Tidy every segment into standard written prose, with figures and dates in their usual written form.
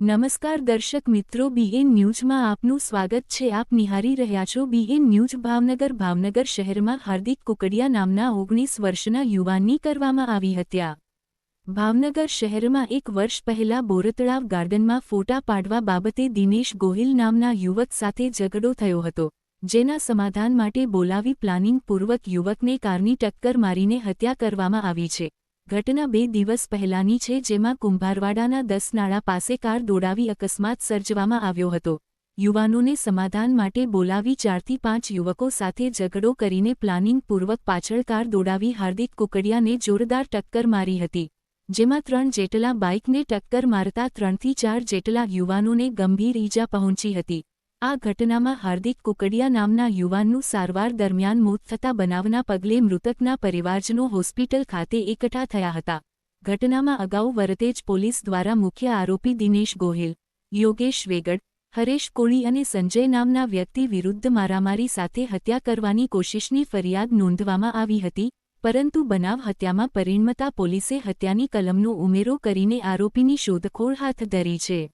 નમસ્કાર દર્શક મિત્રો, બીએન ન્યૂઝમાં આપનું સ્વાગત છે। આપ નિહાળી રહ્યા છો બીએન ન્યૂઝ ભાવનગર। ભાવનગર શહેરમાં હાર્દિક કુકડિયા નામના 19 વર્ષના યુવાનની કરવામાં આવી હત્યા। ભાવનગર શહેરમાં એક વર્ષ પહેલા બોરતળાવ ગાર્ડનમાં ફોટા પાડવા બાબતે દિનેશ ગોહિલ નામના યુવક સાથે ઝઘડો થયો હતો, જેના સમાધાન માટે બોલાવી પ્લાનિંગપૂર્વક યુવકને કારની ટક્કર મારીને હત્યા કરવામાં આવી છે। ઘટના 2 દિવસ પહેલાની છે, જેમાં કુંભારવાડાના 10 નાળા પાસે કાર દોડાવી અકસ્માત સર્જવામાં આવ્યો હતો। યુવાનોને સમાધાન માટે બોલાવી 4 થી 5 યુવકો સાથે ઝઘડો કરીને પ્લાનિંગપૂર્વક પાછળ કાર દોડાવી હાર્દિક કુકડિયાને જોરદાર ટક્કર મારી હતી, જેમાં 3 જેટલા બાઇકને ટક્કર મારતા 3 થી 4 જેટલા યુવાનોને ગંભીર ઈજા પહોંચી હતી। આ ઘટનામાં હાર્દિક કુકડિયા નામના યુવાનનું સારવાર દરમિયાન મોત થતા બનાવના પગલે મૃતકના પરિવારજનો હોસ્પિટલ ખાતે એકઠા થયા હતા। ઘટનામાં અગાઉ વરતેજ પોલીસ દ્વારા મુખ્ય આરોપી દિનેશ ગોહિલ, યોગેશ વેગડ, હરેશ કોળી અને સંજય નામના વ્યક્તિ વિરુદ્ધ મારામારી સાથે હત્યા કરવાની કોશિશની ફરિયાદ નોંધવામાં આવી હતી, પરંતુ બનાવ હત્યામાં પરિણમતા પોલીસે હત્યાની કલમનો ઉમેરો કરીને આરોપીની શોધખોળ હાથ ધરી છે।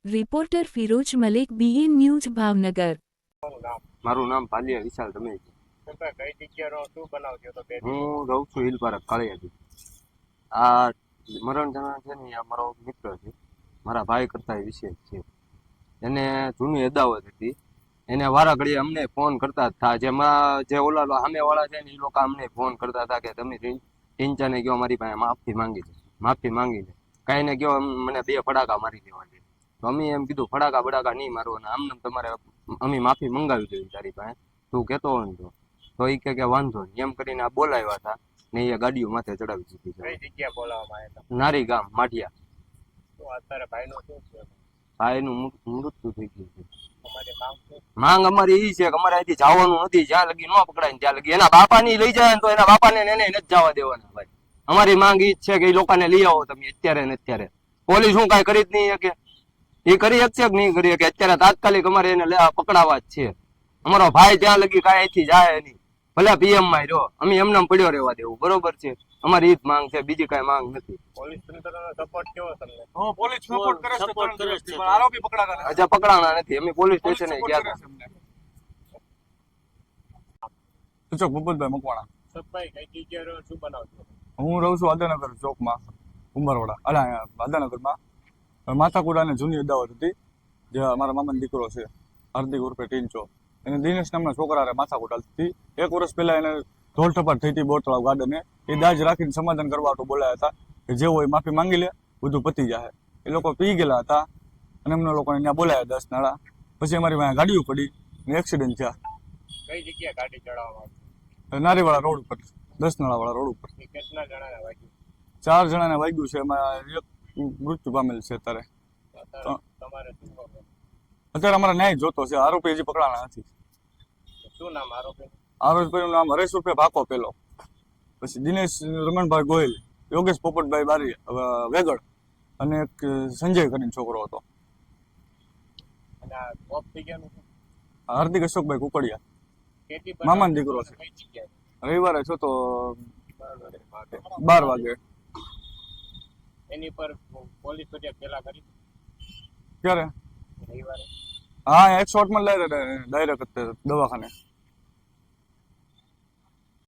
Reporter Firoz Malek, BN news Bhavnagar. મારું નામ ભાલિયા વિશાલ રમેશ છે। કઈ જગ્યાનો શું બનાવ થયો તો? હું રહું છું હિલ પાર્ક કાળિયાથી। આ મરણ જનાર છે ને, આ મારો મિત્ર છે, મારા ભાઈ કરતા વિશેષ છે। એને જૂની અદાવત હતી, એને વારા ઘડીએ અમને ફોન કરતા હતા। જેમાં જે ઓલા સામે વાળા છે ને, એ લોકો અમને ફોન કરતા હતા કે તમે ટીંચાને કહો મારી પાસે માફી માંગી લે, કાંઈ ને કહો મને 2 ફડાકા મારી દેવા છે। તો અમે એમ કીધું ફડાકા બડાકા નહીં મારવાના, આમને તમારે અમે માફી મંગાવી દેવી તારી પાસે, તું કહેતો હોય ને તો એ કે વાંધો નહીં એમ કરીને આ બોલાવ્યા હતા ને એ ગાડીઓ માથે ચડાવી દીધી। કઈ જગ્યા બોલાવવામાં આવ્યા હતા? નારી ગામ માઢિયા। તો અત્યારે ભાઈનું શું છે? ભાઈનું મૃત્યુ થઈ ગયું છે। તમારી માંગ શું? માંગ અમારી એ છે કે અમારે અહીંથી જવાનું નથી, જ્યાં લગી ન પકડાય ને ત્યાં લગી એના બાપાની લઈ જાય તો એના બાપાને એને નથી જવા દેવાના ભાઈ। અમારી માંગ એ જ છે કે એ લોકોને લઈ આવો તમે અત્યારે ને અત્યારે। પોલીસ શું કાંઈ કરી જ નહીં શકે, એ કરી શકશે કે નહીં કરી શકે? અત્યારે તાત્કાલિક અમારે એને પકડાવા જ છે। અમારો ભાઈ ત્યાં લગી કાંઈ અહીંથી જાય નહીં, ભલે પીએમ માં રહ્યો, અમે એમને પડ્યો રહેવા દેવું, બરોબર છે? અમારી એ જ માંગ છે, બીજી કાંઈ માંગ નથી। પોલીસ તંત્રનો સપોર્ટ કેવો તમને? પોલીસ સપોર્ટ કરે છે, પણ આરોપી પકડાતા નથી। હજી પકડાણા નથી, અમે પોલીસ સ્ટેશને ગયા હતા। સચોક ભૂપતભાઈ મકવાણા। સભાઈ કઈ જગ્યાનો શું બનાવ થયો? હું રહું છું આદાનગર ચોકમાં, કુંભારવાડા, આદાનગરમાં। માથાકુડાને જૂની અદાવત હતી, જે અમારા મામાનો દીકરો છે હાર્દિક ઉર્ફે ટીંચો, એને દિનેશ નામના છોકરા માથાકૂટ હાલતી હતી। 1 વર્ષ પહેલા એને ઢોલ ઠપાટ થઈ હતી બોરતળાવ ગાર્ડને। એ દાજ રાખીને સમાધાન કરવા હાટુ બોલાયા હતા કે જે હોય માફી માંગી લે, બધું પતી જાય। એ લોકો પી ગયેલા હતા અને એમના લોકોને ત્યાં બોલાયા 10 નાળા। પછી અમારી પાસે ગાડીઓ પડી ને એક્સિડન્ટ થયા। કઈ જગ્યાએ ગાડી ચડાવવામાં આવી? નારીવાળા રોડ ઉપર, 10 નાળાવાળા રોડ ઉપર। કેટલા જણાને વાગ્યું? 4 જણાને વાગ્યું છે, એમાં એક મૃત્યુ પામેલ છે। અત્યારે તમારે શું ખબર? અત્યારે અમારે ન્યાય જોતો છે, આરોપી હજી પકડાણા નથી। શું નામ આરોપી? આરોપીનું નામ હરેશ ઉર્ફે ભાકો પેલો, પછી દિનેશ રમણભાઈ ગોહિલ, યોગેશ પોપટભાઈ બારી વેગડ અને એક સંજય કરીને છોકરો હતો। અને આ ઓફ થઈ ગયાનું શું? હાર્દિક અશોકભાઈ કુકડિયા, કેટલી મામાનો દીકરો છે। કઈ જગ્યાએ? રવિવારે છો તો 12 વાગે। એની પર પોલીસ ફરિયાદ પેલા કરી? ક્યારે? રવિવારે? હા, 108 માં ડાયરેક્ટ દવાખાને।